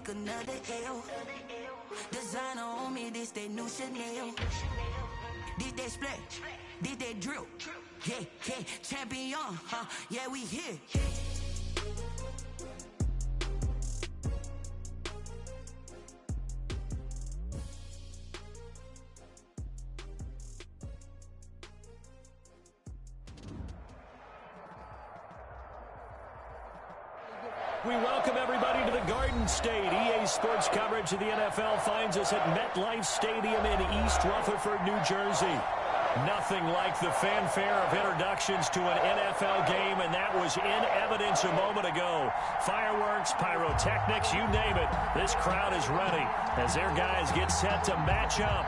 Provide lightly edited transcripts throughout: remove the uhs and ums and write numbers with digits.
take another L. Designer on me, this that new Chanel. This that splat, this that drill. Yeah, yeah, champion, huh? Yeah, we here. We welcome everybody to the Garden State. EA Sports coverage of the NFL finds us at MetLife Stadium in East Rutherford, New Jersey. Nothing like the fanfare of introductions to an NFL game, and that was in evidence a moment ago. Fireworks, pyrotechnics, you name it. This crowd is ready as their guys get set to match up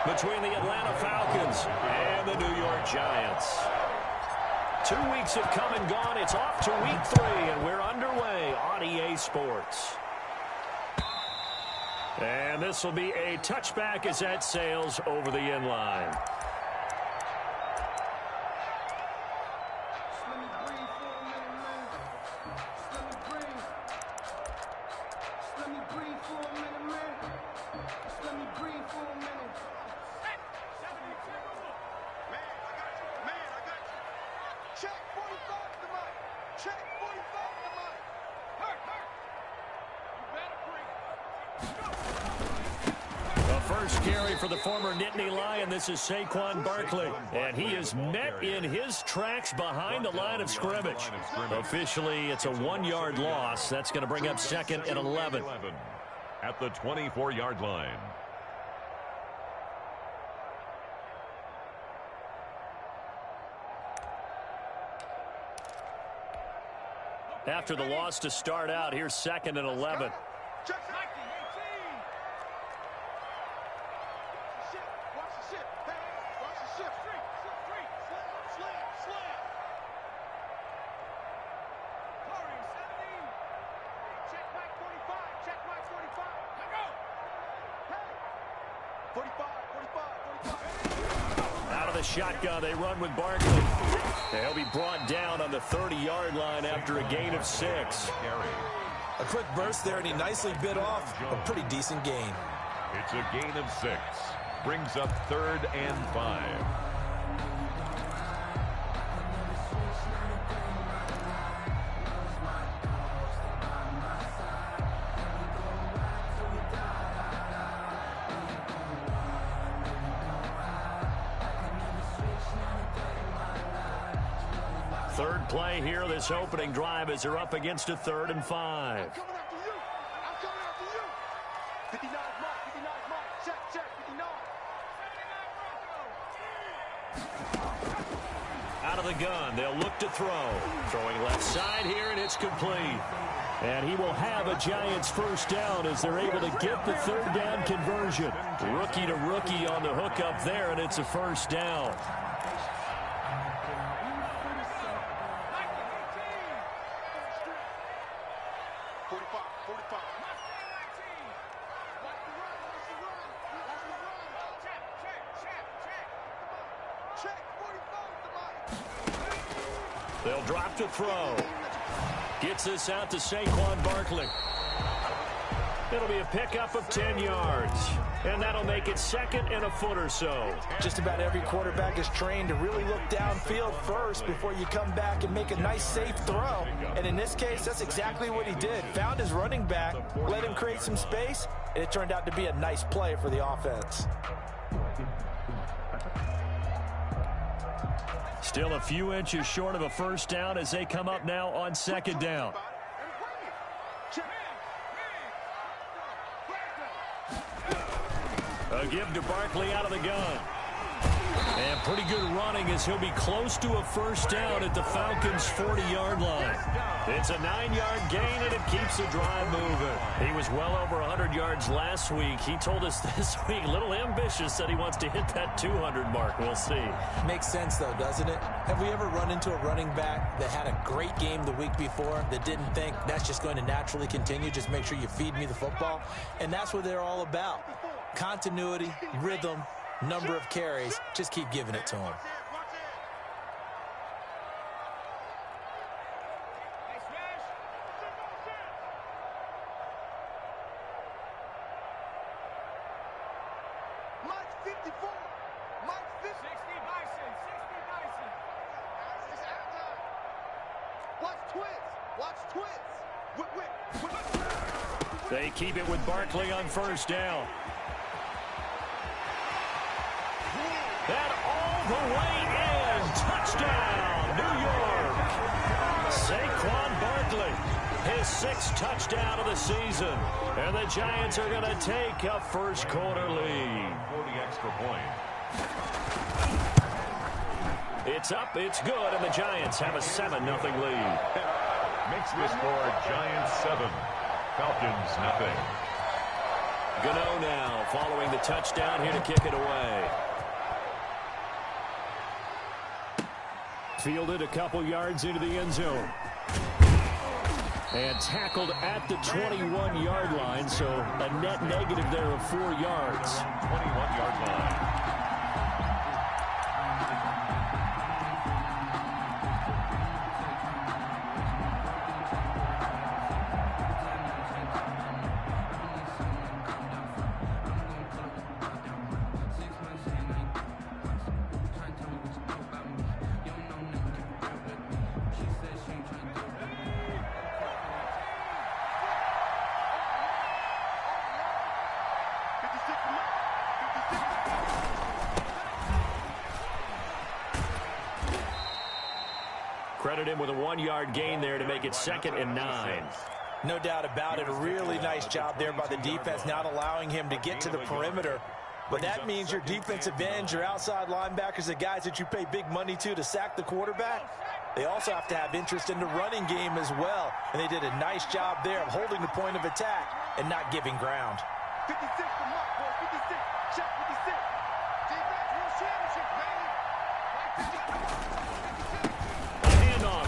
between the Atlanta Falcons and the New York Giants. 2 weeks have come and gone. It's off to week 3, and we're underway on EA Sports. And this will be a touchback as that sails over the end line. First carry for the former Nittany Lion. This is Saquon Barkley. And he is met in his tracks behind the line of scrimmage. Officially, it's a 1-yard loss. That's going to bring up 2nd and 11. At the 24-yard line. After the loss to start out, here's 2nd and 11. Out of the shotgun, they run with Barkley. They'll be brought down on the 30-yard line after a gain of 6. A quick burst there, and he nicely bit off a pretty decent gain. It's a gain of 6. Brings up 3rd and 5. Third play here, this opening drive, as they're up against a 3rd and 5. I'm coming after you. 59 mark, 59 mark. Check, 59. Out of the gun, they'll look to throw. Throwing left side here, and it's complete. And he will have a Giants first down as they're able to get the 3rd down conversion. Rookie to rookie on the hook up there, and it's a first down. They'll drop to throw. Gets this out to Saquon Barkley. It'll be a pickup of 10 yards. And that'll make it 2nd and a foot or so. Just about every quarterback is trained to really look downfield first before you come back and make a nice, safe throw. And in this case, that's exactly what he did. Found his running back, let him create some space, and it turned out to be a nice play for the offense. Still a few inches short of a first down as they come up now on 2nd down. A give to Barkley out of the gun. And pretty good running as he'll be close to a first down at the Falcons' 40-yard line. It's a 9-yard gain, and it keeps the drive moving. He was well over 100 yards last week. He told us this week, a little ambitious, that he wants to hit that 200 mark. We'll see. Makes sense, though, doesn't it? Have we ever run into a running back that had a great game the week before that didn't think that's just going to naturally continue? Just make sure you feed me the football. And that's what they're all about. Continuity, rhythm, number of carries. Just keep giving it to them. 54. Mike 50. 60 Bison. 60 Bison. It's halftime. Watch twins. Watch twins. They keep it with Barkley on first down. And all the way in. Touchdown, New York. Saquon Barkley, his 6th touchdown of the season. And the Giants are going to take a first quarter lead. 40 extra point. It's up, it's good, and the Giants have a 7-0 lead. Makes the score Giants 7, Falcons nothing. Gano now following the touchdown here to kick it away. Fielded a couple yards into the end zone. And tackled at the 21-yard line, so a net negative there of 4 yards. 21-yard line. Credit him with a 1-yard gain there to make it 2nd and 9. No doubt about it. A really nice job there by the defense, not allowing him to get to the perimeter. But that means your defensive ends, your outside linebackers, the guys that you pay big money to sack the quarterback, they also have to have interest in the running game as well. And they did a nice job there of holding the point of attack and not giving ground. 56 to Mark, boy. 56. Check 56. Defense wins championship, baby.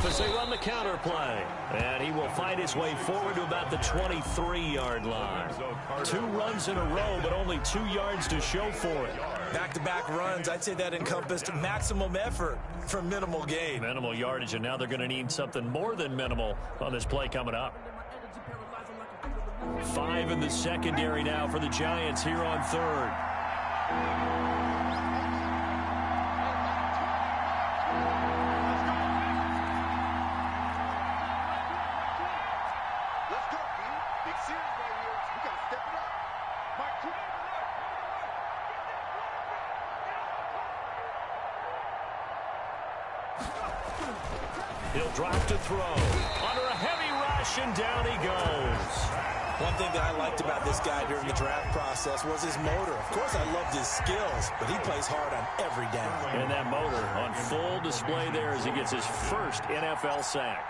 As they run the counter play. And he will find his way forward to about the 23-yard line. 2 runs in a row, but only 2 yards to show for it. Back-to-back runs, I'd say that encompassed maximum effort for minimal gain. Minimal yardage, and now they're going to need something more than minimal on this play coming up. 5 in the secondary now for the Giants here on 3rd. He'll drop to throw. Under a heavy rush, and down he goes. One thing that I liked about this guy during the draft process was his motor. Of course, I loved his skills, but he plays hard on every down. And that motor on full display there as he gets his first NFL sack.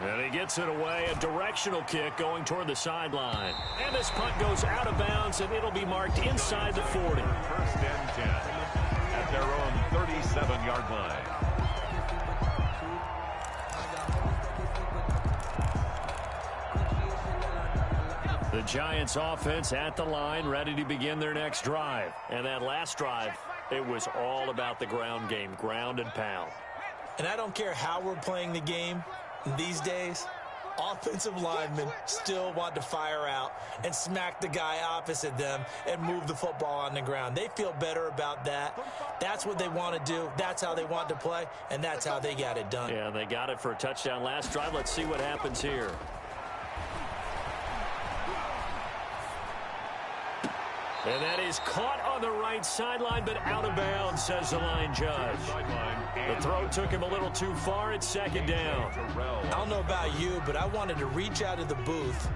And he gets it away, a directional kick going toward the sideline. And this punt goes out of bounds, and it'll be marked inside the 40. First and 10 at their own 37-yard line. The Giants offense at the line, ready to begin their next drive. And that last drive, it was all about the ground game, ground and pound. And I don't care how we're playing the game these days, offensive linemen still want to fire out and smack the guy opposite them and move the football on the ground. They feel better about that. That's what they want to do. That's how they want to play, and that's how they got it done. Yeah, they got it for a touchdown last drive. Let's see what happens here. And that is caught on the right sideline, but out of bounds, says the line judge. The throw took him a little too far. It's 2nd down. I don't know about you, but I wanted to reach out of the booth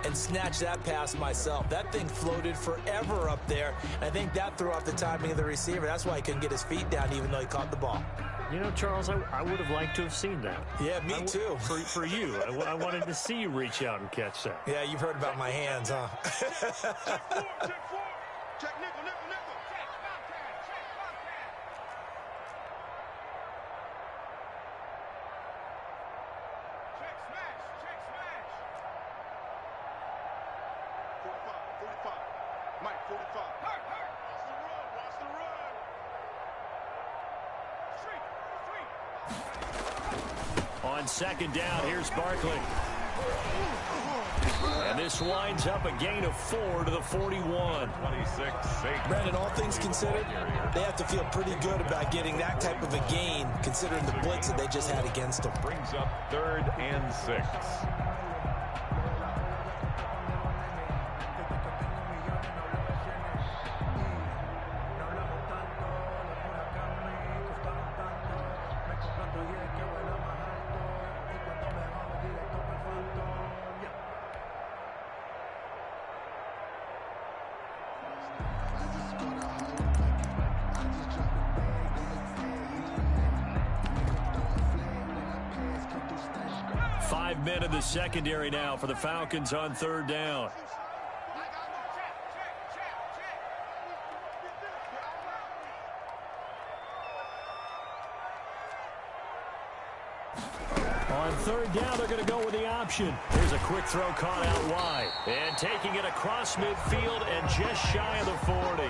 and snatch that pass myself. That thing floated forever up there. I think that threw off the timing of the receiver. That's why he couldn't get his feet down even though he caught the ball. You know, Charles, I would have liked to have seen that. Yeah, me too. For you. I wanted to see you reach out and catch that. Yeah, you've heard about my hands, huh? Check nickel, nickel, nickel. Check Bobcat, check Bobcat. Check smash, check smash. 45, 45. Mike, 45. Hurt. Watch the run. Street. On 2nd down, here's Barkley. And this winds up a gain of 4 to the 41. 26. Brandon, all things considered, they have to feel pretty good about getting that type of a gain, considering the blitz that they just had against them. Brings up 3rd and 6. Men in the secondary now for the Falcons on 3rd down. On 3rd down, they're going to go with the option. Here's a quick throw caught out wide. And taking it across midfield and just shy of the 40.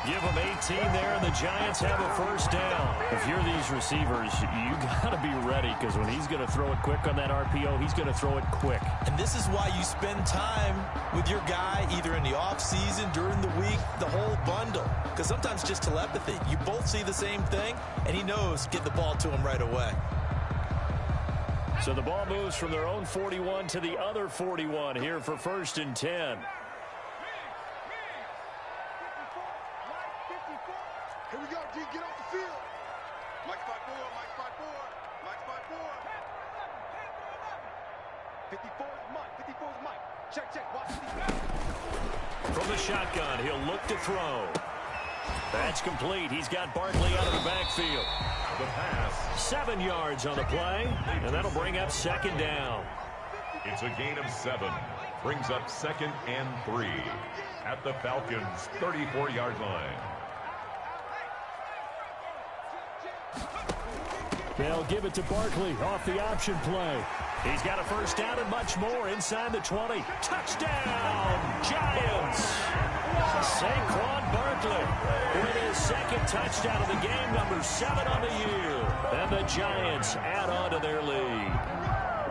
Give them 18 there, and the Giants have a 1st down. If you're these receivers, you got to be ready, because when he's going to throw it quick on that RPO, he's going to throw it quick. And this is why you spend time with your guy either in the offseason, during the week, the whole bundle. Because sometimes just telepathy. You both see the same thing, and he knows get the ball to him right away. So the ball moves from their own 41 to the other 41 here for 1st and 10. Here we go, G. Get off the field. Mike 5-4, Mike 5-4, Mike 5-4. 54 is Mike, 54 is Mike. Check, watch this. From the shotgun, he'll look to throw. That's complete. He's got Barkley out of the backfield. The pass. 7 yards on the play, and that'll bring up 2nd down. It's a gain of 7. Brings up 2nd and 3 at the Falcons' 34-yard line. They'll give it to Barkley off the option play. He's got a 1st down and much more inside the 20. Touchdown, Giants! Saquon Barkley with his 2nd touchdown of the game, number 7 on the year. And the Giants add on to their lead.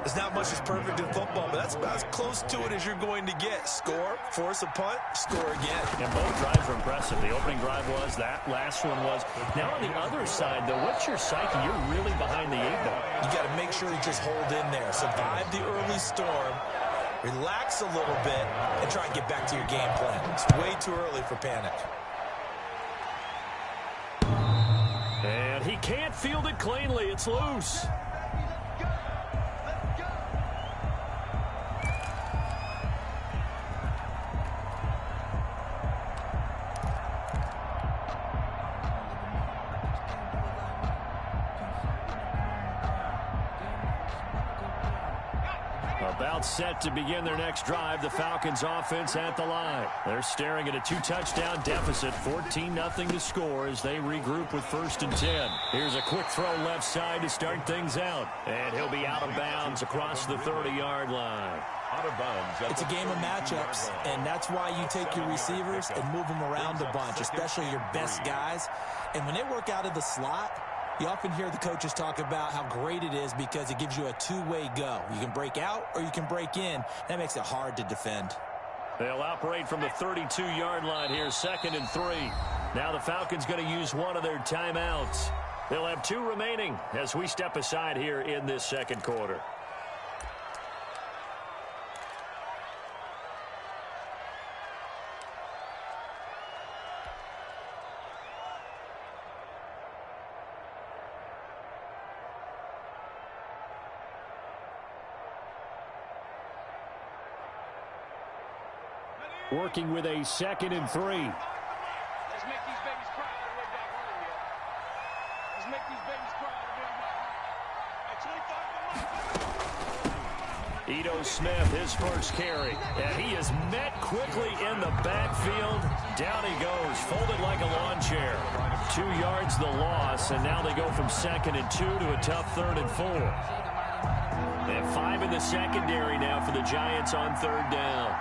There's not much that's perfect in football, but that's about as close to it as you're going to get. Score, force a punt, score again. And both drives were impressive. The opening drive was, that last one was. Now on the other side, though, what's your psyche? You're really behind the 8 ball. You got to make sure you just hold in there. Survive the early storm, relax a little bit, and try and get back to your game plan. It's way too early for panic. And he can't field it cleanly. It's loose. About set to begin their next drive. The Falcons offense at the line. They're staring at a 2-touchdown deficit. 14-0 to score as they regroup with 1st and 10. Here's a quick throw left side to start things out. And he'll be out of bounds across the 30-yard line. Out of bounds. It's a game of matchups, and that's why you take your receivers and move them around a bunch, especially your best guys. And when they work out of the slot, you often hear the coaches talk about how great it is because it gives you a two-way go. You can break out or you can break in. That makes it hard to defend. They'll operate from the 32-yard line here, 2nd and 3. Now the Falcons going to use one of their timeouts. They'll have 2 remaining as we step aside here in this 2nd quarter. Working with a 2nd and 3. Let's make these babies cry all the way back home, yo. Let's make these babies cry all the way back home. At 25 Ito Smith, his first carry. And he is met quickly in the backfield. Down he goes, folded like a lawn chair. 2 yards the loss, and now they go from 2nd and 2 to a tough 3rd and 4. They have 5 in the secondary now for the Giants on 3rd down.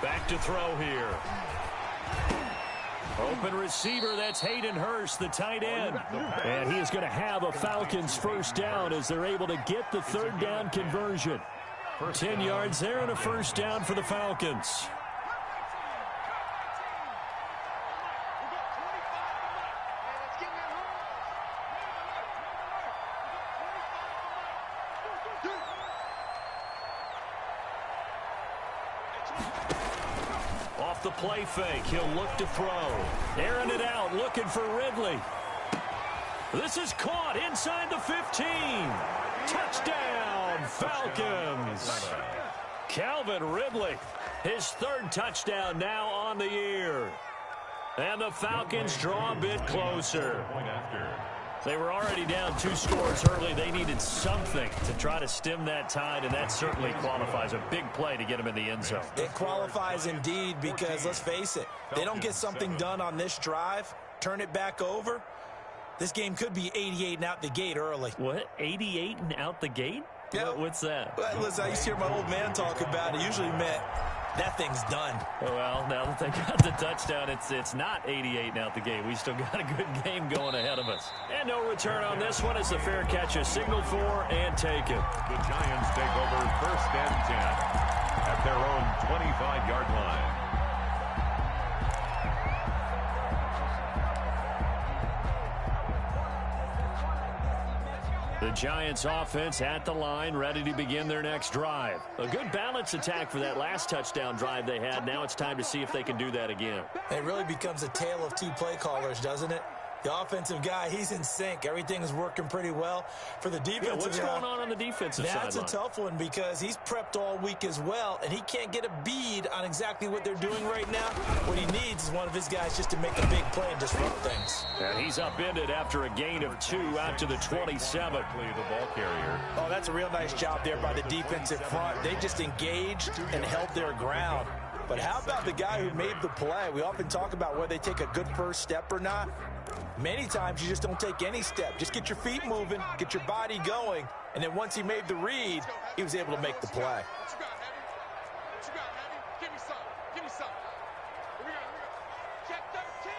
Back look to throw here. Open receiver, that's Hayden Hurst, the tight end. And he is going to have a Falcons first down as they're able to get the third down conversion. 10 yards there and a first down for the Falcons. Off the play fake, he'll look to throw. Airing it out, looking for Ridley. This is caught inside the 15. Touchdown, Falcons. Calvin Ridley, his third touchdown now on the year. And the Falcons draw a bit closer. They were already down 2 scores early. They needed something to try to stem that tide, and that certainly qualifies. A big play to get them in the end zone. It qualifies indeed because, let's face it, they don't get something done on this drive, turn it back over, this game could be 88 and out the gate early. What? 88 and out the gate? Yeah. What's that? Well, listen, I used to hear my old man talk about it. Usually meant that thing's done. Well, now that they got the touchdown, it's not 88 and out the gate. We still got a good game going ahead of us. And no return on this one as the fair catch is signaled for and taken. The Giants take over first and 10 at their own 25-yard line. The Giants offense at the line, ready to begin their next drive. A good balance attack for that last touchdown drive they had. Now it's time to see if they can do that again. It really becomes a tale of 2 play callers, doesn't it? The offensive guy, he's in sync. Everything is working pretty well. For the defensive what's going on the defensive side? That's a tough one because he's prepped all week as well, and he can't get a bead on exactly what they're doing right now. What he needs is one of his guys just to make a big play and disrupt things. And he's upended after a gain of 2 out to the 27. The ball carrier. Oh, that's a real nice job there by the defensive front. They just engaged and held their ground. But how about the guy who made the play? We often talk about whether they take a good first step or not. Many times you just don't take any step. Just get your feet moving, get your body going, and then once he made the read, he was able to make the play. What you got, Heavy? What you got, Heavy? Give me some. Give me some. Here we go. Check 13.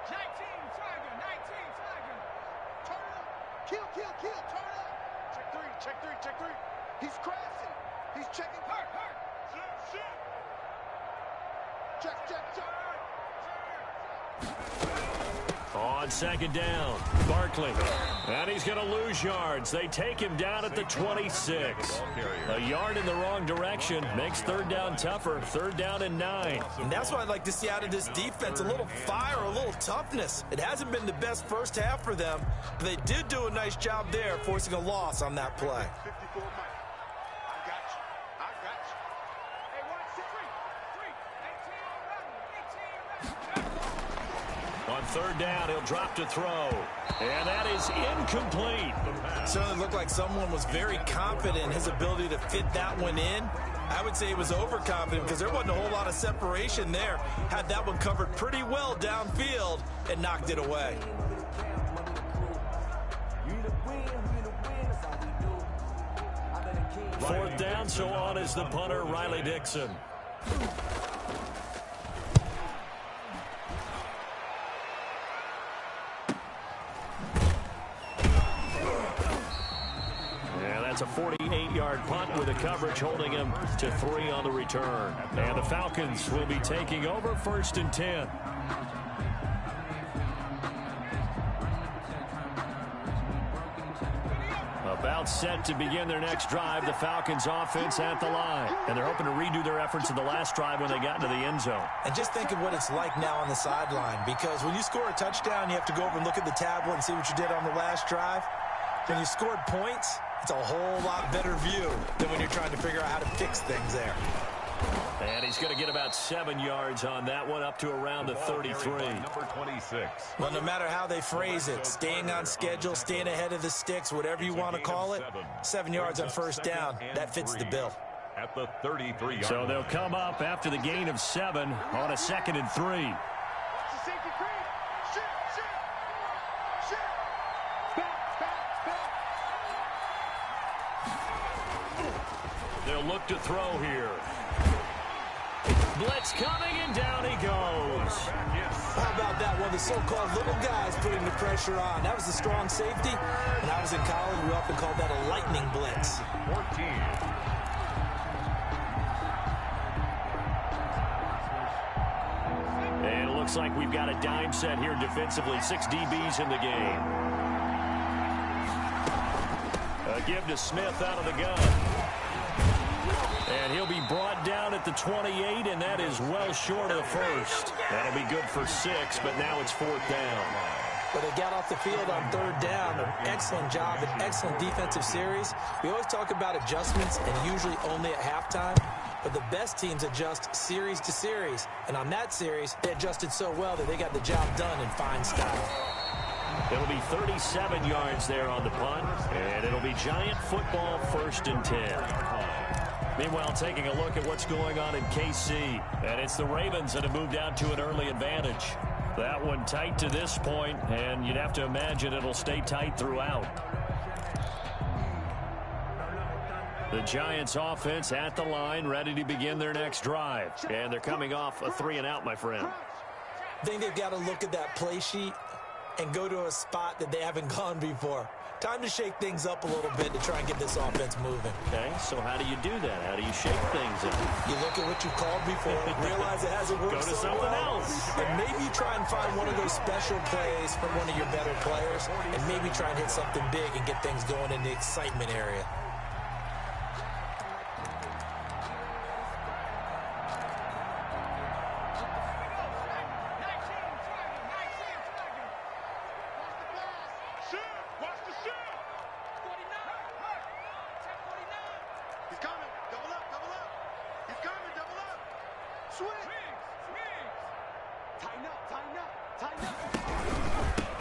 19, Tiger. 19, Tiger. Turn it up. Kill. Turn it up. Check 3. He's crashing. He's checking. Hurt. Shit. Check. On second down, Barkley. And he's going to lose yards. They take him down at the 26. A yard in the wrong direction makes third down tougher. Third down and 9. And that's what I'd like to see out of this defense. A little fire, a little toughness. It hasn't been the best first half for them, but they did do a nice job there, forcing a loss on that play. 54 Mike. I got you. Hey, watch 3. 18. On third down, he'll drop to throw. And that is incomplete. Certainly looked like someone was very confident in his ability to fit that one in. I would say he was overconfident because there wasn't a whole lot of separation there. Had that one covered pretty well downfield and knocked it away. Fourth down, so on is the punter, Riley Dixon. That's a 48-yard punt with the coverage holding him to 3 on the return. And the Falcons will be taking over first and 10. About set to begin their next drive, the Falcons offense at the line. And they're hoping to redo their efforts in the last drive when they got into the end zone. And just think of what it's like now on the sideline, because when you score a touchdown, you have to go over and look at the tablet and see what you did on the last drive. When you scored points, it's a whole lot better view than when you're trying to figure out how to fix things there. And he's going to get about 7 yards on that one, up to around the 33. Number 26. Well, no matter how they phrase it, staying on schedule, staying ahead of the sticks, whatever you want to call it, 7 yards on first down, that fits the bill. At the 33-yard So they'll come up after the gain of 7 on a 2nd and 3. Watch the safety cream. Shit. Back. They'll look to throw here. Blitz coming, and down he goes. How about that? One of the so-called little guys putting the pressure on. That was the strong safety. When I was in college, we often called that a lightning blitz. 14. And it looks like we've got a dime set here defensively. 6 DBs in the game. A give to Smith out of the gun. And he'll be brought down at the 28, and that is well short of the first. That'll be good for 6, but now it's 4th down. But they got off the field on 3rd down. An excellent job, an excellent defensive series. We always talk about adjustments, and usually only at halftime. But the best teams adjust series to series. And on that series, they adjusted so well that they got the job done in fine style. It'll be 37 yards there on the punt, and it'll be Giant football 1st and 10. Meanwhile, taking a look at what's going on in KC, and it's the Ravens that have moved out to an early advantage. That one tight to this point, and you'd have to imagine it'll stay tight throughout. The Giants offense at the line, ready to begin their next drive. And they're coming off a 3-and-out, my friend. I think they've got to look at that play sheet and go to a spot that they haven't gone before. Time to shake things up a little bit to try and get this offense moving. Okay, so how do you do that? How do you shake things up? You look at what you called before, realize it hasn't worked Go to so something well, else. and maybe try and find one of those special plays from one of your better players, and maybe try and hit something big and get things going in the excitement area.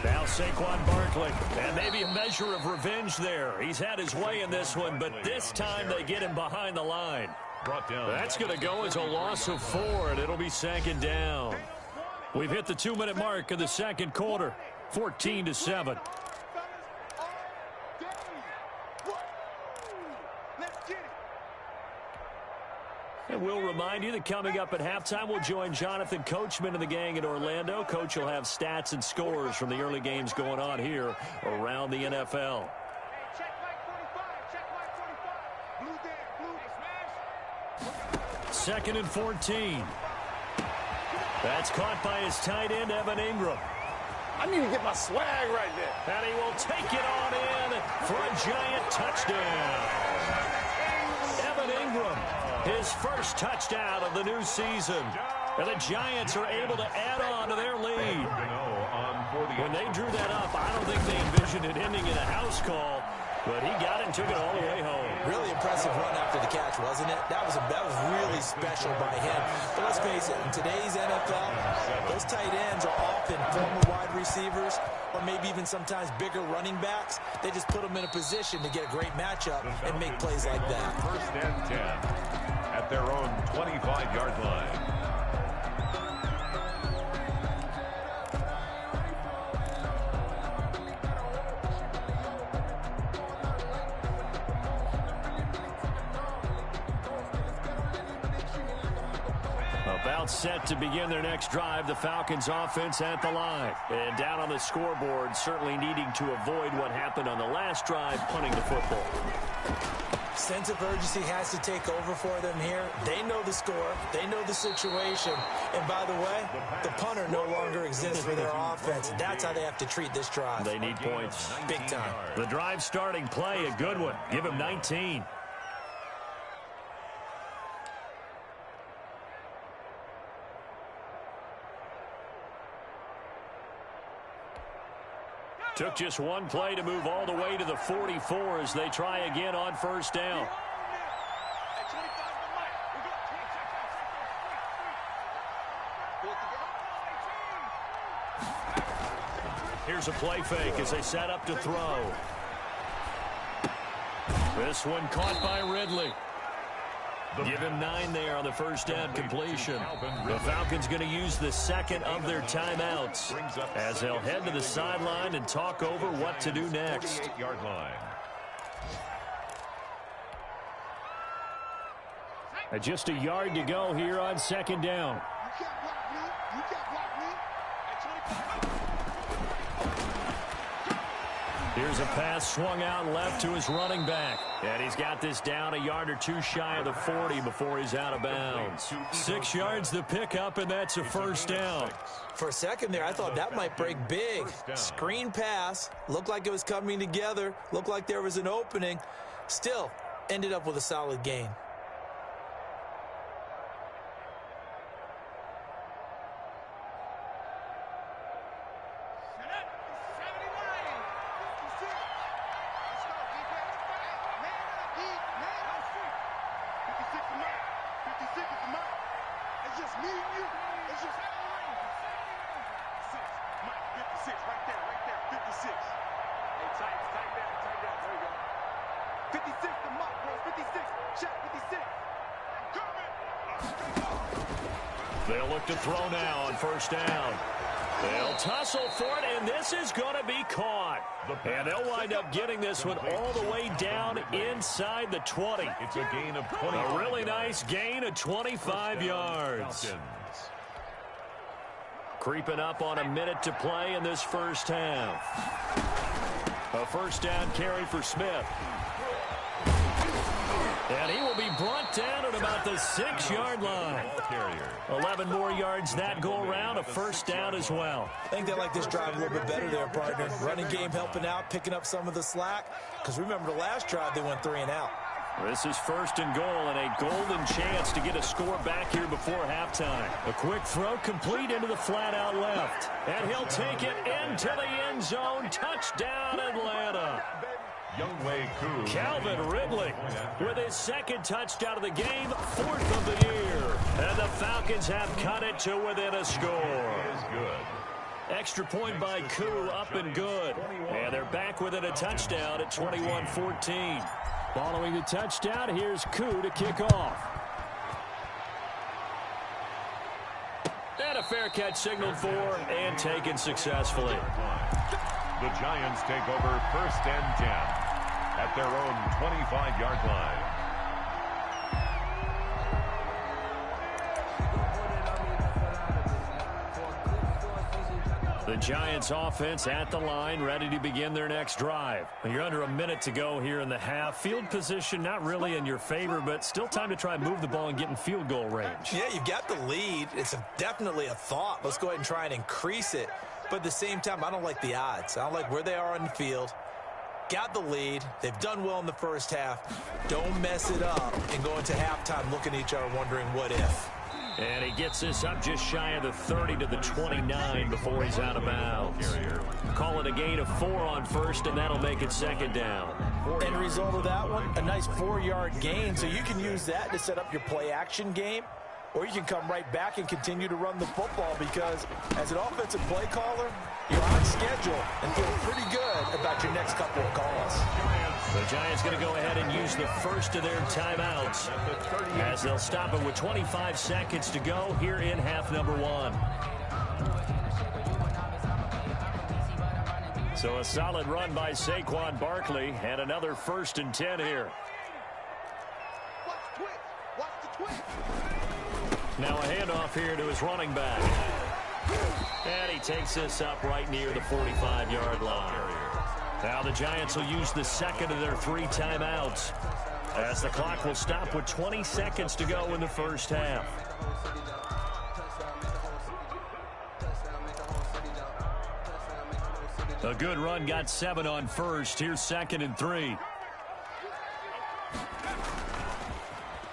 Now Saquon Barkley, and maybe a measure of revenge there. He's had his way in this one, but this time they get him behind the line. That's going to go as a loss of 4, and it'll be 2nd down. We've hit the 2-minute mark of the 2nd quarter, 14-7. And we'll remind you that coming up at halftime, we'll join Jonathan Coachman and the gang in Orlando. Coach will have stats and scores from the early games going on here around the NFL. Second and 14. That's caught by his tight end, Evan Ingram. I need to get my swag right there. And he will take it on in for a Giant touchdown. Evan Ingram, his first touchdown of the new season. And the Giants are able to add on to their lead. When they drew that up, I don't think they envisioned it ending in a house call, but he got it and took it all the way home. Really impressive run after the catch, wasn't it? That was really special by him. But let's face it, in today's NFL, those tight ends are often former wide receivers or maybe even sometimes bigger running backs. They just put them in a position to get a great matchup and make plays like that. 1st and 10 at their own 25-yard line. About set to begin their next drive, the Falcons offense at the line. And down on the scoreboard, certainly needing to avoid what happened on the last drive, punting the football. Sense of urgency has to take over for them here. They know the score. They know the situation. And by the way, the punter no longer exists for their offense. That's how they have to treat this drive. They need points. Big time. The drive starting play, a good one. Give him 19. Took just one play to move all the way to the 44 as they try again on 1st down. Here's a play fake as they set up to throw. This one caught by Ridley. Give him 9 there on the 1st down completion. The Falcons going to use the 2nd of their timeouts as they'll head to the sideline and talk over what to do next. 48-yard line. Just a yard to go here on second down. You can't block me. You can't block me. Here's a pass swung out left to his running back. And he's got this down a yard or two shy of the 40 before he's out of bounds. 6 yards the pickup, and that's a first down. For a second there, I thought that might break big. Screen pass. Looked like it was coming together. Looked like there was an opening. Still, ended up with a solid gain. They'll look to throw now on first down. They'll tussle for it, and this is going to be caught. And they'll wind up getting this one all the way down inside the 20. It's a gain of 20. A really nice gain of 25 yards. Falcons. Creeping up on a minute to play in this first half. A first down carry for Smith. And he will be brought down at about the 6-yard line. 11 more yards that go around, a first down as well. I think they like this drive a little bit better there, partner. Running game helping out, picking up some of the slack. Because remember the last drive, they went 3 and out. This is first and goal, and a golden chance to get a score back here before halftime. A quick throw complete into the flat out left. And he'll take it into the end zone. Touchdown, Atlanta. Calvin Ridley with his second touchdown of the game, 4th of the year. And the Falcons have cut it to within a score. Extra point by Koo, up and good. And they're back within a touchdown at 21-14. Following the touchdown, here's Koo to kick off. And a fair catch signaled for and taken successfully. The Giants take over first and 10 at their own 25-yard line. The Giants offense at the line, ready to begin their next drive. You're under a minute to go here in the half. Field position not really in your favor, but still time to try and move the ball and get in field goal range. Yeah, you've got the lead. It's definitely a thought. Let's go ahead and try and increase it. But at the same time, I don't like the odds. I don't like where they are on the field. Got the lead. They've done well in the first half. Don't mess it up and go into halftime looking at each other wondering what if. And he gets this up just shy of the 30 to the 29 before he's out of bounds. Call it a gain of 4 on first, and that'll make it second down. End result of that one, a nice 4-yard gain. So you can use that to set up your play-action game, or you can come right back and continue to run the football because as an offensive play caller, you're on schedule and feel pretty good about your next couple of calls. The Giants going to go ahead and use the first of their timeouts as they'll stop it with 25 seconds to go here in half number 1. So a solid run by Saquon Barkley and another first and 10 here. Now a handoff here to his running back. And he takes this up right near the 45-yard line. Now the Giants will use the second of their 3 timeouts as the clock will stop with 20 seconds to go in the first half. A good run, got 7 on first. Here's second and 3.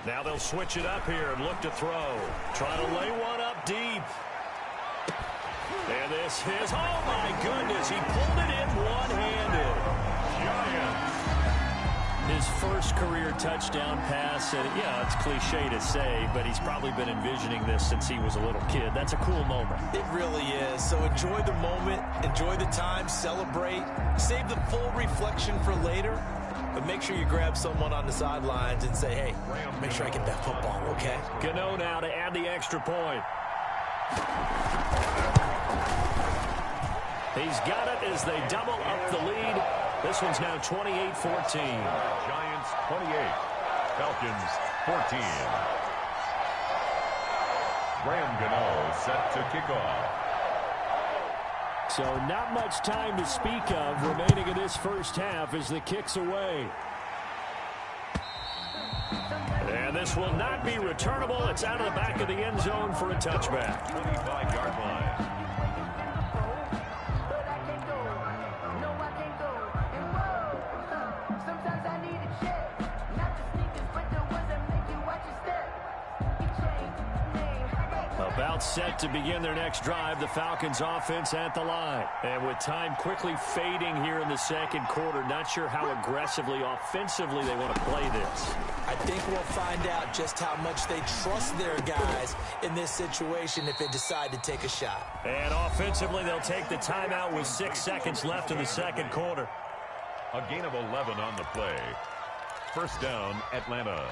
Now they'll switch it up here and look to throw. Try to lay one up deep. And this is, oh my goodness, he pulled it in one-handed. His first career touchdown pass, and yeah, it's cliche to say, but he's probably been envisioning this since he was a little kid. That's a cool moment. It really is. So enjoy the moment, enjoy the time, celebrate, save the full reflection for later, but make sure you grab someone on the sidelines and say, hey, make sure I get that football, okay? Gano now to add the extra point. He's got it as they double up the lead. This one's now 28-14. Giants 28, Falcons 14. Graham Gano set to kick off. So not much time to speak of remaining in this first half as the kick's away. And this will not be returnable. It's out of the back of the end zone for a touchback. 25-yard line. About set to begin their next drive, the Falcons offense at the line. And with time quickly fading here in the second quarter, not sure how aggressively, offensively they want to play this. I think we'll find out just how much they trust their guys in this situation if they decide to take a shot. And offensively, they'll take the timeout with 6 seconds left in the second quarter. A gain of 11 on the play. First down, Atlanta.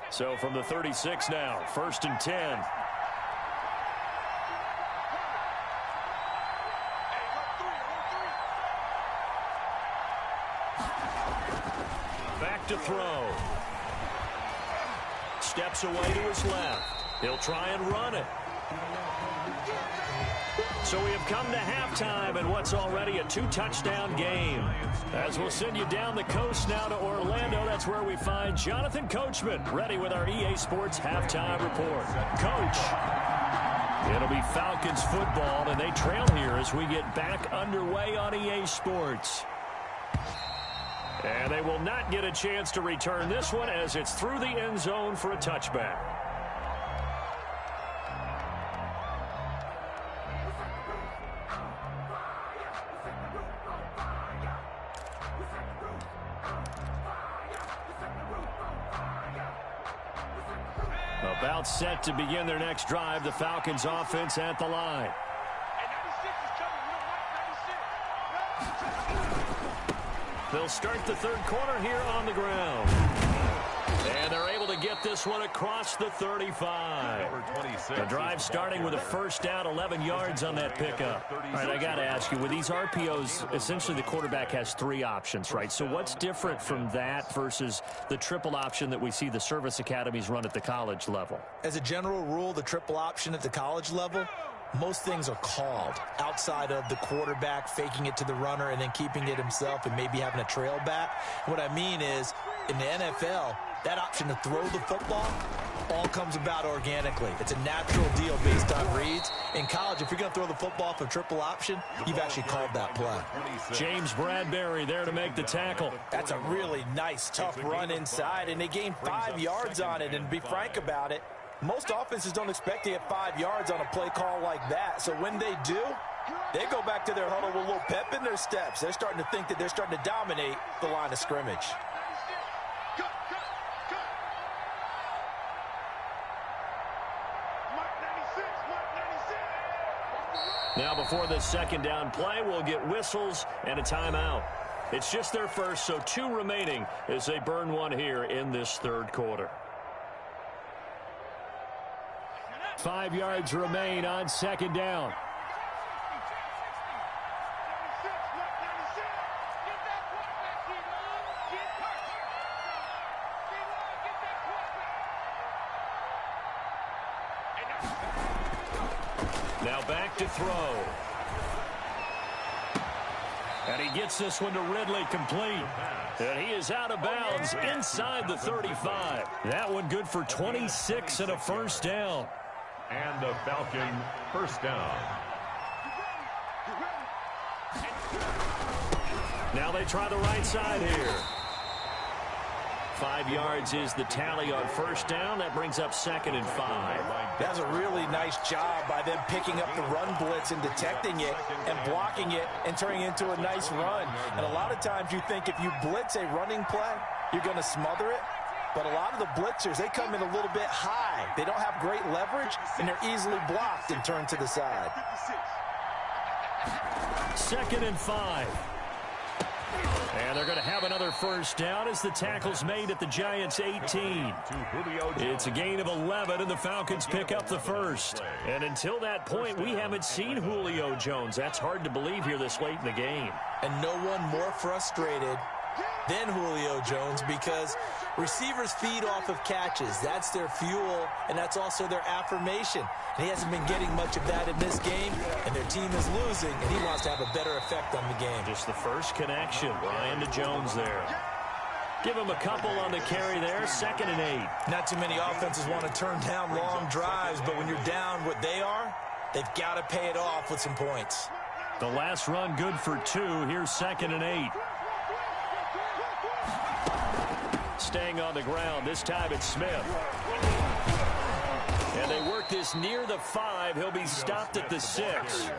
So from the 36 now, 1st and 10. Back to throw. Steps away to his left. He'll try and run it. So we have come to halftime in what's already a 2-touchdown game. As we'll send you down the coast now to Orlando, that's where we find Jonathan Coachman, ready with our EA Sports Halftime Report. Coach, it'll be Falcons football, and they trail here as we get back underway on EA Sports. And they will not get a chance to return this one as it's through the end zone for a touchback. About set to begin their next drive, the Falcons offense at the line. They'll start the third quarter here on the ground. And they're able to get this one across the 35. The drive starting with a first down, 11 yards on that pickup. All right, I got to ask you, with these RPOs, essentially the quarterback has 3 options, right? So what's different from that versus the triple option that we see the service academies run at the college level? As a general rule, the triple option at the college level, most things are called outside of the quarterback faking it to the runner and then keeping it himself and maybe having a trail back. What I mean is, in the NFL, that option to throw the football all comes about organically. It's a natural deal based on reads. In college, if you're going to throw the football for triple option, you've actually called that play. James Bradbury there to make the tackle. That's a really nice, tough run inside, and they gained 5 yards on it. And to be frank about it, most offenses don't expect to get 5 yards on a play call like that. So when they do, they go back to their huddle with a little pep in their steps. They're starting to think that they're starting to dominate the line of scrimmage. Now before the second down play, we'll get whistles and a timeout. It's just their first, so 2 remaining as they burn one here in this third quarter. 5 yards remain on second down. Now back to throw. And he gets this one to Ridley complete. And he is out of bounds inside the 35. That one good for 26 and a first down. And the Falcon first down. Now they try the right side here. 5 yards is the tally on first down. That brings up 2nd and 5. That's a really nice job by them picking up the run blitz and detecting it and blocking it and turning it into a nice run. And a lot of times you think if you blitz a running play, you're going to smother it. But a lot of the blitzers, they come in a little bit high. They don't have great leverage, and they're easily blocked and turned to the side. 2nd and 5. And they're going to have another first down as the tackle's made at the Giants' 18. It's a gain of 11, and the Falcons pick up the first. And until that point, we haven't seen Julio Jones. That's hard to believe here this late in the game. And no one more frustrated than Julio Jones, because receivers feed off of catches. That's their fuel, and that's also their affirmation. And he hasn't been getting much of that in this game, and their team is losing, and he wants to have a better effect on the game. Just the first connection, Ryan to Jones there. Give him a couple on the carry there, 2nd and 8. Not too many offenses want to turn down long drives, but when you're down what they are, they've got to pay it off with some points. The last run good for 2. Here's 2nd and 8. Staying on the ground. This time it's Smith. And they work this near the 5. He'll be stopped at the 6.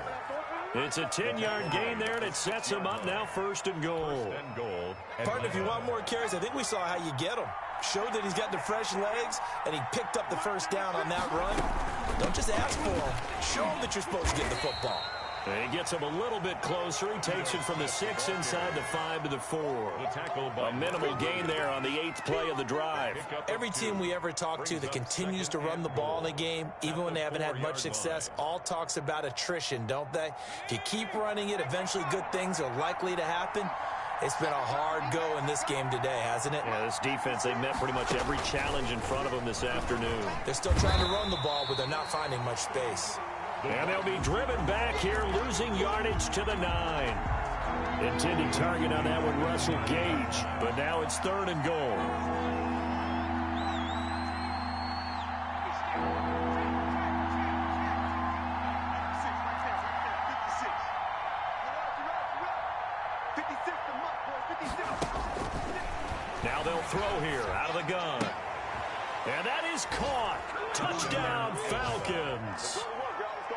It's a 10-yard gain there, and it sets him up now 1st and goal. Partner, if you want more carries, I think we saw how you get him. Showed that he's got the fresh legs, and he picked up the first down on that run. Don't just ask for him. Show him that you're supposed to get the football. And he gets him a little bit closer. He takes it from the 6 inside the 5 to the 4. A minimal gain there on the 8th play of the drive. Every team we ever talk to that continues to run the ball in a game, even when they haven't had much success, all talks about attrition, don't they? If you keep running it, eventually good things are likely to happen. It's been a hard go in this game today, hasn't it? Yeah, this defense, they met pretty much every challenge in front of them this afternoon. They're still trying to run the ball, but they're not finding much space. And they'll be driven back here, losing yardage to the 9. Intended target on that one, Russell Gage. But now it's 3rd and goal. Now they'll throw here out of the gun. And that is caught. Touchdown, Falcons.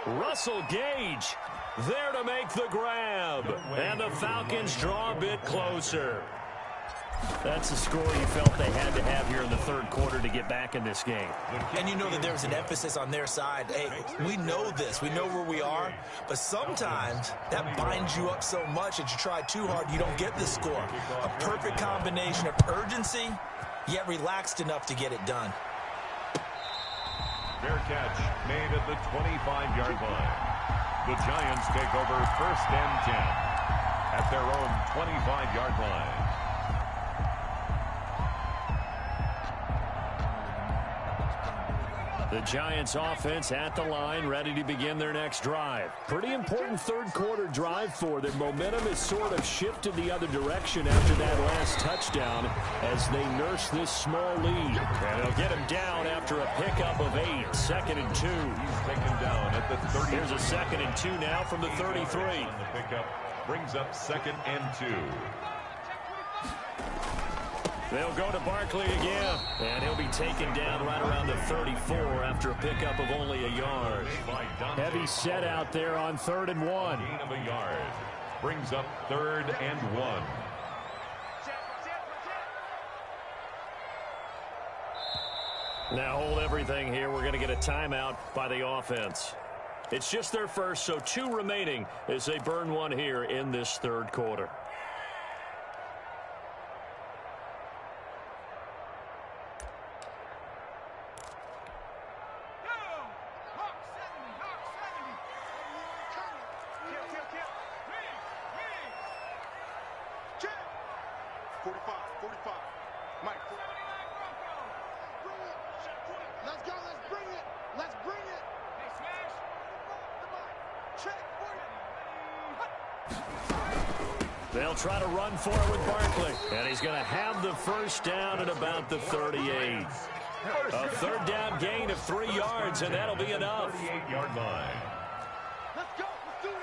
Russell Gage there to make the grab. And the Falcons draw a bit closer. That's the score you felt they had to have here in the 3rd quarter to get back in this game. And you know that there was an emphasis on their side. Hey, we know this. We know where we are. But sometimes that binds you up so much that you try too hard, you don't get the score. A perfect combination of urgency, yet relaxed enough to get it done. Fair catch made at the 25-yard line. The Giants take over 1st and 10 at their own 25-yard line. The Giants offense at the line, ready to begin their next drive. Pretty important 3rd quarter drive for them. Momentum has sort of shifted the other direction after that last touchdown as they nurse this small lead. And they'll get him down after a pickup of 8. 2nd and 2. He's taken down at the 30. Here's a 2nd and 2 now from the 33. The pickup brings up 2nd and 2. They'll go to Barkley again, and he'll be taken down right around the 34 after a pickup of only a yard. Heavy set out there on 3rd and 1. Gain of a yard brings up 3rd and 1. Now hold everything here. We're going to get a timeout by the offense. It's just their first, so 2 remaining as they burn one here in this 3rd quarter. They'll try to run for it with Barkley. And he's going to have the first down at about the 38. A 3rd down gain of 3 yards, and that'll be enough. 38-yard line. Let's go. Let's do it.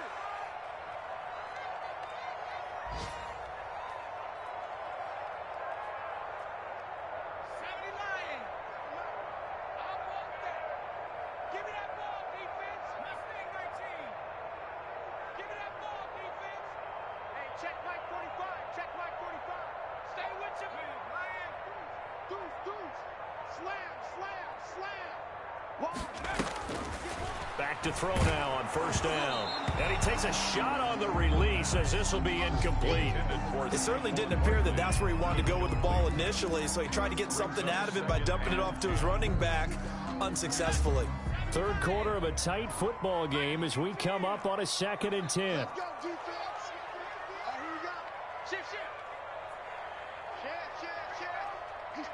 Slam, slam, slam. Back to throw now on first down. And he takes a shot on the release as this will be incomplete. It certainly didn't appear that that's where he wanted to go with the ball initially, so he tried to get something out of it by dumping it off to his running back unsuccessfully. Third quarter of a tight football game as we come up on a 2nd and 10. Let's go, defense. All right, here we go. Shift. He's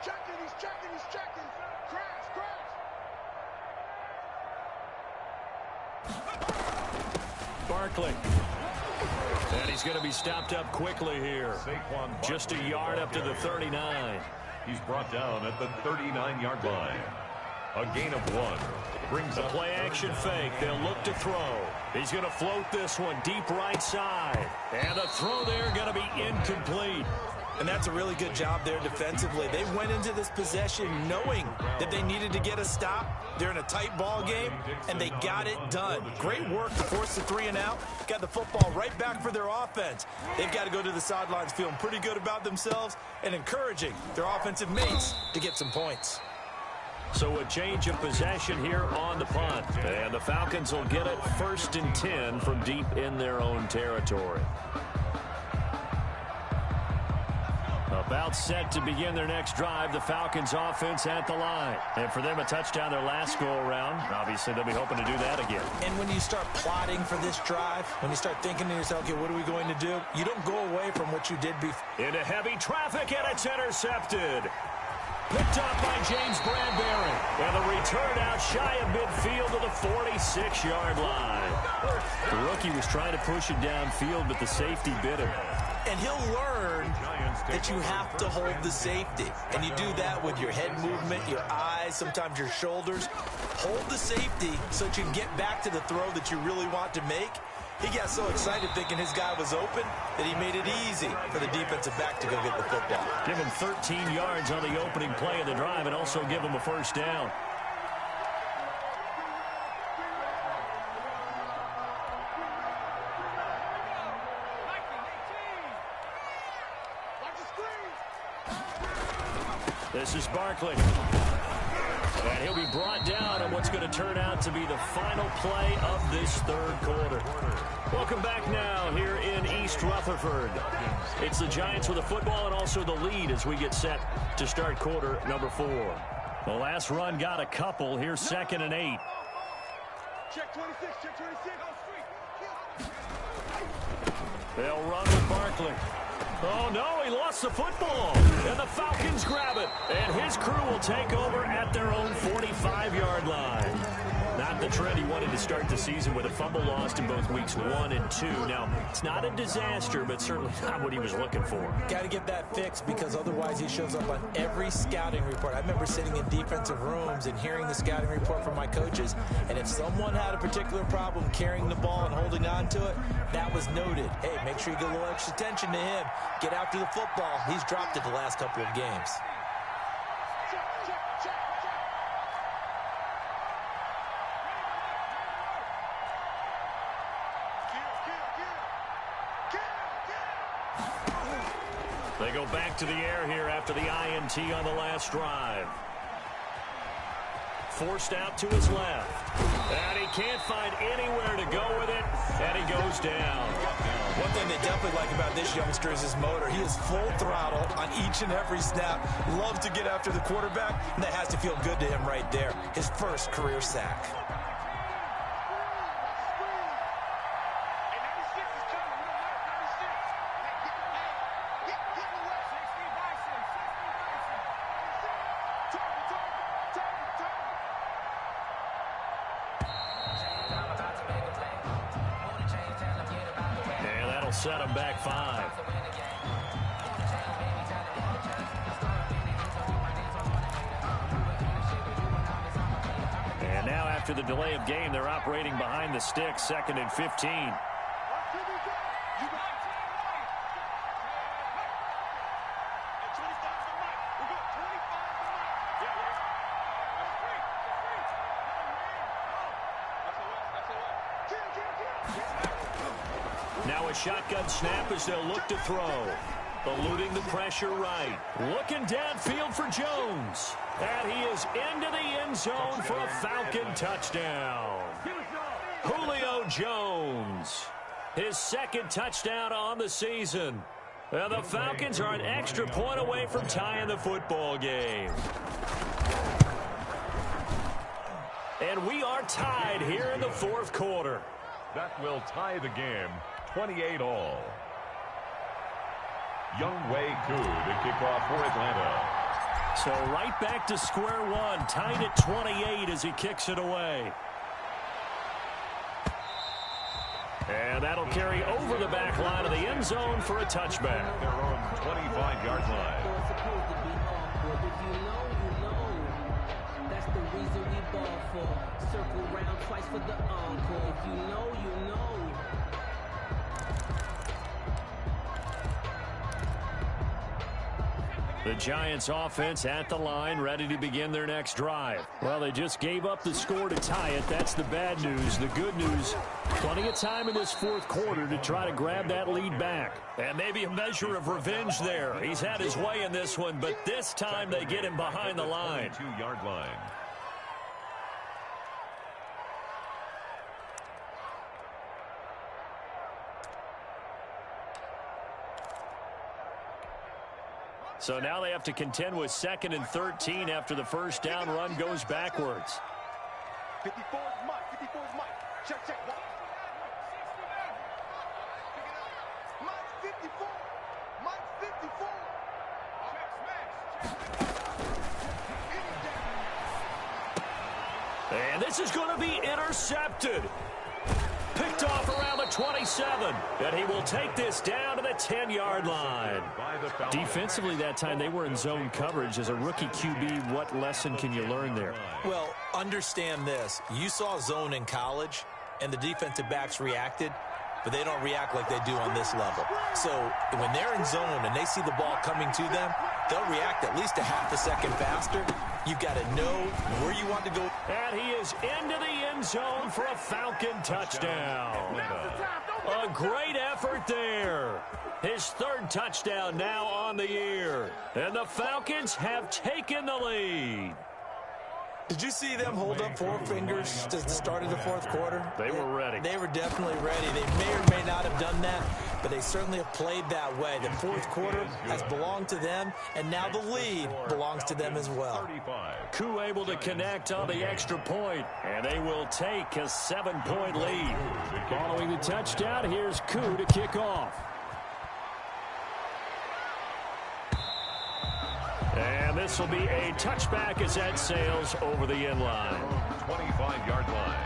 checking. Crash. Barkley. And he's going to be stopped up quickly here. Just a yard up to the 39. He's brought down at the 39-yard line. A gain of 1. Brings The play action fake. They'll look to throw. He's going to float this one deep right side. And the throw there going to be incomplete. And that's a really good job there defensively. They went into this possession knowing that they needed to get a stop. They're in a tight ball game, and they got it done. Great work to force the 3 and out. Got the football right back for their offense. They've got to go to the sidelines feeling pretty good about themselves and encouraging their offensive mates to get some points. So a change of possession here on the punt. And the Falcons will get it 1st and 10 from deep in their own territory. About set to begin their next drive, the Falcons offense at the line. And for them, a touchdown their last go-around. Obviously, they'll be hoping to do that again. And when you start plotting for this drive, when you start thinking to yourself, okay, what are we going to do? You don't go away from what you did before. Into heavy traffic, and it's intercepted. Picked up by James Bradbury. And the return out shy of midfield to the 46-yard line. The rookie was trying to push it downfield, but the safety bit him. And he'll learn that you have to hold the safety. And you do that with your head movement, your eyes, sometimes your shoulders. Hold the safety so that you can get back to the throw that you really want to make. He got so excited thinking his guy was open that he made it easy for the defensive back to go get the football. Give him 13 yards on the opening play of the drive and also give him a first down. This is Barkley. And he'll be brought down on what's going to turn out to be the final play of this third quarter. Welcome back now here in East Rutherford. It's the Giants with the football and also the lead as we get set to start quarter number 4. The last run got a couple. Here's 2nd and 8. Check 26. They'll run with Barkley. Oh, no, he lost the football. And the Falcons grab it. And his crew will take over at their own 45-yard line. Not the trend he wanted to start the season with a fumble lost in both weeks 1 and 2. Now, it's not a disaster, but certainly not what he was looking for. Got to get that fixed because otherwise he shows up on every scouting report. I remember sitting in defensive rooms and hearing the scouting report from my coaches, and if someone had a particular problem carrying the ball and holding on to it, that was noted. Hey, make sure you get a little extra attention to him. Get after the football. He's dropped it the last couple of games. They go back to the air here after the INT on the last drive. Forced out to his left. And he can't find anywhere to go with it. And he goes down. One thing they definitely like about this youngster is his motor. He is full throttle on each and every snap. Loves to get after the quarterback, and that has to feel good to him right there. His first career sack. Set him back 5. And now after the delay of game, they're operating behind the sticks, 2nd and 15. Now a shotgun snap as they'll look to throw. Eluding the pressure right. Looking downfield for Jones. And he is into the end zone for a Falcon touchdown. Julio Jones, his second touchdown on the season. And the Falcons are an extra point away from tying the football game. And we are tied here in the fourth quarter. That will tie the game 28-all. Younghoe Koo to kick off for Atlanta. So right back to square one, tied at 28 as he kicks it away. And that'll carry over the back line of the end zone for a touchback. Their own 25-yard line. If you know, that's the reason we ball for. Circle round twice for the encore. If you know, you know. The Giants offense at the line, ready to begin their next drive. Well, they just gave up the score to tie it. That's the bad news. The good news, plenty of time in this fourth quarter to try to grab that lead back. And maybe a measure of revenge there. He's had his way in this one, but this time they get him behind the line. 22-yard line. So now they have to contend with 2nd and 13 after the first down run goes backwards. 54 is Mike. 54 is Mike. Check, check. Mike 54. Mike 54. And this is going to be intercepted. Picked off around the 27. And he will take this down to the 10-yard line. Defensively that time, they were in zone coverage. As a rookie QB, what lesson can you learn there? Well, understand this. You saw zone in college, and the defensive backs reacted, but they don't react like they do on this level. So when they're in zone and they see the ball coming to them, they'll react at least a half a second faster. You've got to know where you want to go. And he is into the end zone for a Falcon touchdown. A great effort there. His third touchdown now on the year. And the Falcons have taken the lead. Did you see them hold up 4 fingers at the start of the fourth quarter? They were ready. They were definitely ready. They may or may not have done that, but they certainly have played that way. The fourth quarter has belonged to them, and now the lead belongs to them as well. Koo able to connect on the extra point, and they will take a 7-point lead. Following the touchdown, here's Koo to kick off. And this will be a touchback as that sails over the end line. 25-yard line.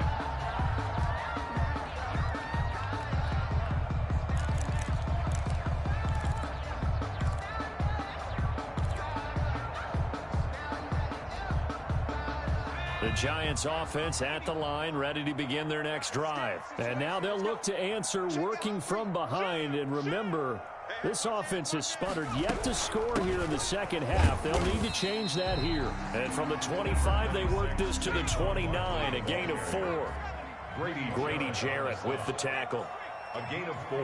The Giants offense at the line, ready to begin their next drive. And now they'll look to answer working from behind. And remember, this offense has sputtered yet to score here in the second half. They'll need to change that here. And from the 25, they work this to the 29, a gain of 4. Grady Jarrett with the tackle. A gain of 4.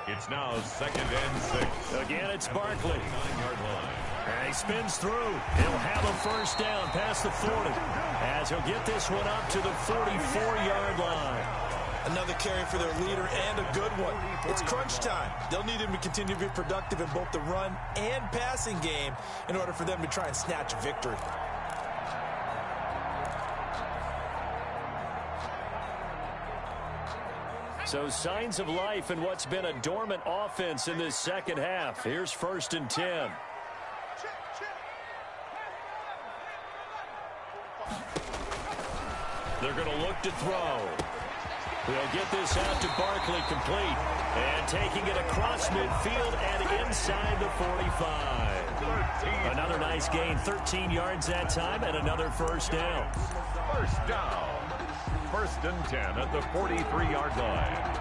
It's now 2nd and 6. Again, it's Barkley. 9-yard line. And he spins through. He'll have a first down past the 40 as he'll get this one up to the 44-yard line. Another carry for their leader and a good one. It's crunch time. They'll need him to continue to be productive in both the run and passing game in order for them to try and snatch a victory. So signs of life in what's been a dormant offense in this second half. Here's 1st and 10. They're going to look to throw. They'll get this out to Barkley complete. And taking it across midfield and inside the 45. Another nice gain, 13 yards that time, and another first down. First down. 1st and 10 at the 43-yard line.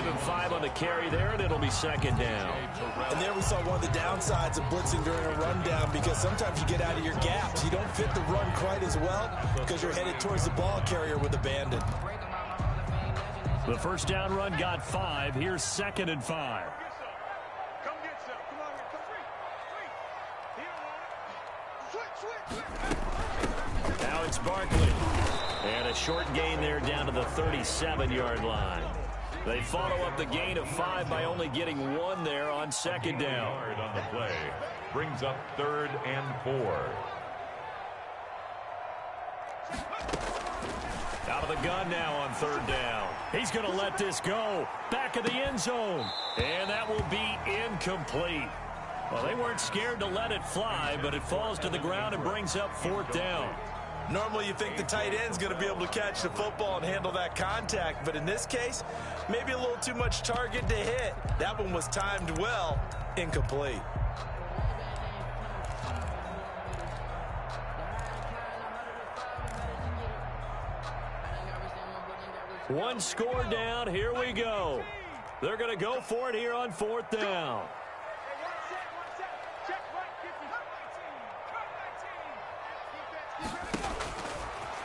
give him 5 on the carry there, and it'll be second down. And there we saw one of the downsides of blitzing during a rundown, because sometimes you get out of your gaps. You don't fit the run quite as well because you're headed towards the ball carrier with abandon. The first down run got 5. Here's second and 5. Come get some. Come on, come free. Now it's Barkley. And a short gain there down to the 37-yard line. They follow up the gain of 5 by only getting 1 there on second down. On the play. Brings up 3rd and 4. Out of the gun now on 3rd down. He's going to let this go. Back of the end zone. And that will be incomplete. Well, they weren't scared to let it fly, but it falls to the ground and brings up 4th down. Normally you think the tight end's going to be able to catch the football and handle that contact, but in this case, maybe a little too much target to hit. That one was timed well, incomplete. One score down. Here we go. They're going to go for it here on 4th down.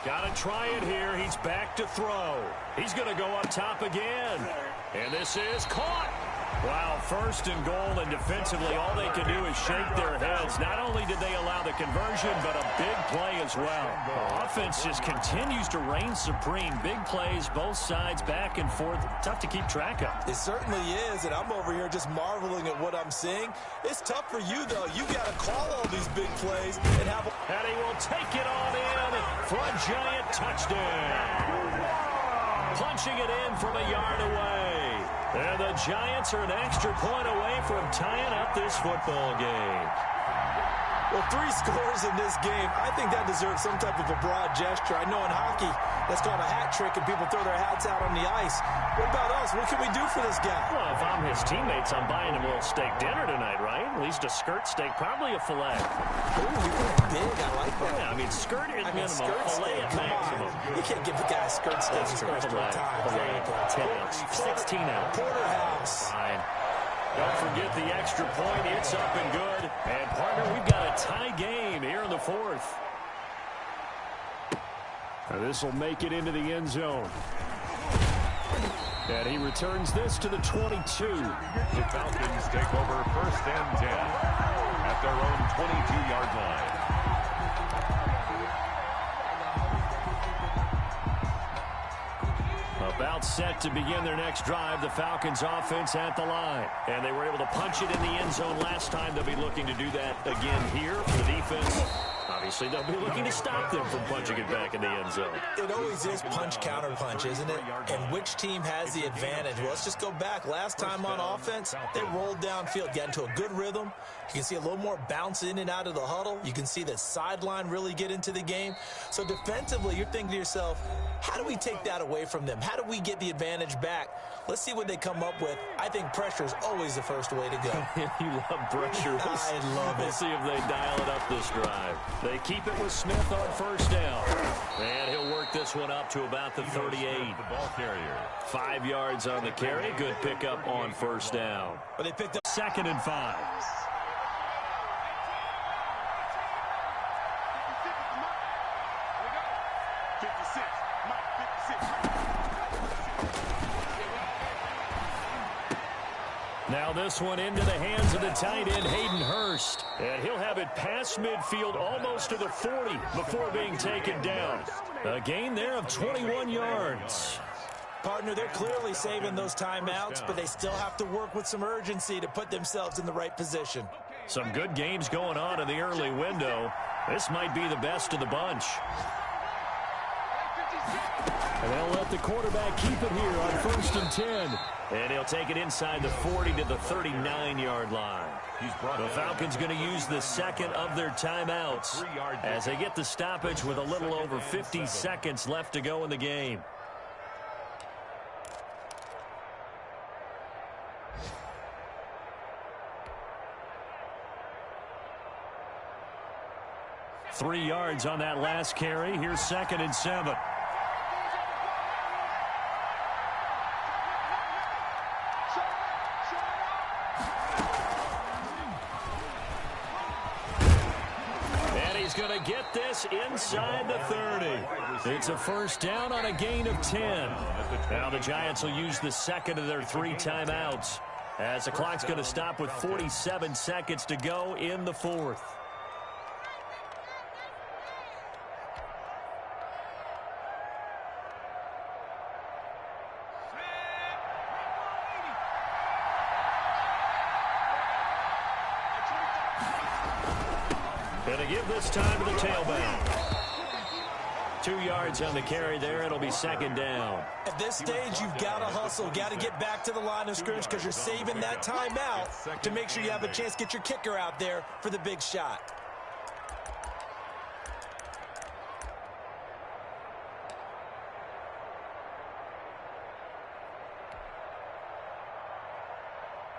Got to try it here. He's back to throw. He's going to go up top again. And this is caught. Wow, 1st and goal, and defensively all they can do is shake their heads. Not only did they allow the conversion, but a big play as well. The offense just continues to reign supreme. Big plays, both sides, back and forth. Tough to keep track of. It certainly is, and I'm over here just marveling at what I'm seeing. It's tough for you, though. You got to call all these big plays and have. And he will take it on in for a giant touchdown. Punching it in from a yard away. And the Giants are an extra point away from tying up this football game. Well, 3 scores in this game. I think that deserves some type of a broad gesture. I know in hockey, that's called a hat trick, and people throw their hats out on the ice. What about us? What can we do for this guy? Well, if I'm his teammates, I'm buying him a little steak dinner tonight, right? At least a skirt steak, probably a filet. Ooh, you're going big. I like that. Yeah, I mean, skirt at minimum, filet at maximum. You can't give the guy a skirt steak. Filet, 10 ounce, 16 ounce. Porterhouse. Fine. Don't forget the extra point. It's up and good. And, partner, we've got a tie game here in the 4th. This will make it into the end zone. And he returns this to the 22. The Falcons take over 1st and 10 at their own 22-yard line. About set to begin their next drive, the Falcons offense at the line. And they were able to punch it in the end zone last time. They'll be looking to do that again here for the defense. Obviously, they'll be looking to stop them from punching it back in the end zone. It always is punch-counter-punch, isn't it? And which team has the advantage? Well, let's just go back. Last time on offense, they rolled downfield, got into a good rhythm. You can see a little more bounce in and out of the huddle. You can see the sideline really get into the game. So defensively, you're thinking to yourself, how do we take that away from them? How do we get the advantage back? Let's see what they come up with. I think pressure is always the first way to go. You love pressure. I love it. We'll see if they dial it up this drive. They keep it with Smith on 1st down. And he'll work this one up to about the 38. The ball carrier. 5 yards on the carry. Good pickup on 1st down. But they picked up 2nd and 5. Now this one into the hands of the tight end, Hayden Hurst. And he'll have it past midfield almost to the 40 before being taken down. A gain there of 21 yards. Partner, they're clearly saving those timeouts, but they still have to work with some urgency to put themselves in the right position. Some good games going on in the early window. This might be the best of the bunch. And they'll let the quarterback keep it here on 1st and 10. And he'll take it inside the 40 to the 39-yard line. The Falcons going to use the 2nd of their timeouts as they get the stoppage with a little over 50 seconds left to go in the game. Three yards on that last carry. Here's 2nd and 7. going to get this inside the 30. It's a first down on a gain of 10. Now the Giants will use the second of their 3 timeouts, as the clock's going to stop with 47 seconds to go in the 4th. Going to give this time to the tailback. 2 yards on the carry there. It'll be second down. At this stage, you've got to hustle. Got to get back to the line of scrimmage because you're saving that timeout to make sure you have a chance to get your kicker out there for the big shot.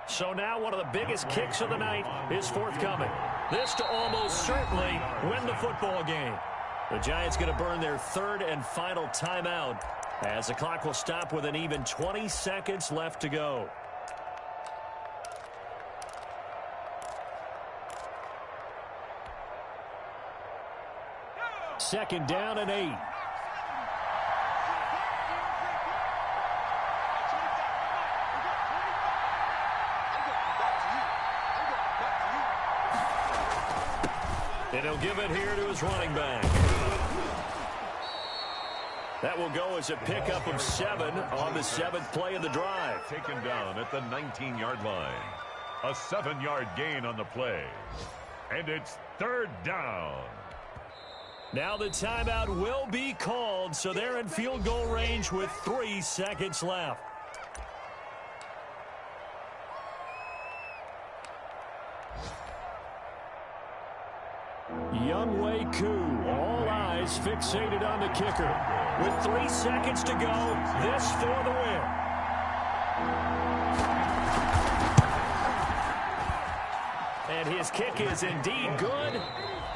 So now one of the biggest kicks of the night is forthcoming. This to almost certainly win the football game. The Giants going to burn their 3rd and final timeout as the clock will stop with an even 20 seconds left to go. Second down and 8. And he'll give it here to his running back. That will go as a pickup of 7 on the 7th play of the drive. Taken down at the 19-yard line. A 7-yard gain on the play. And it's 3rd down. Now the timeout will be called, so they're in field goal range with 3 seconds left. Younghoe Koo, all eyes fixated on the kicker. With 3 seconds to go, this for the win. And his kick is indeed good.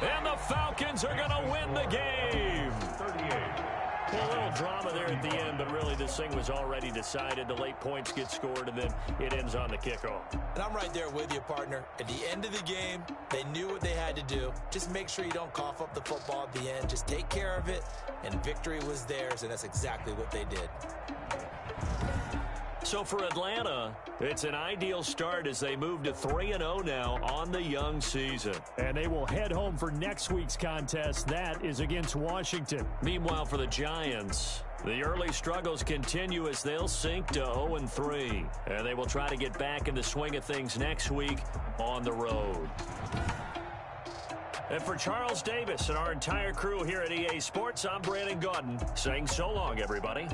And the Falcons are going to win the game. 38. A little drama there at the end, but really this thing was already decided. The late points get scored, and then it ends on the kickoff. And I'm right there with you, partner. At the end of the game, they knew what they had to do. Just make sure you don't cough up the football at the end. Just take care of it, and victory was theirs, and that's exactly what they did. So for Atlanta, it's an ideal start as they move to 3-0 now on the young season. And they will head home for next week's contest. That is against Washington. Meanwhile, for the Giants, the early struggles continue as they'll sink to 0-3. And they will try to get back in the swing of things next week on the road. And for Charles Davis and our entire crew here at EA Sports, I'm Brandon Gaudin saying so long, everybody.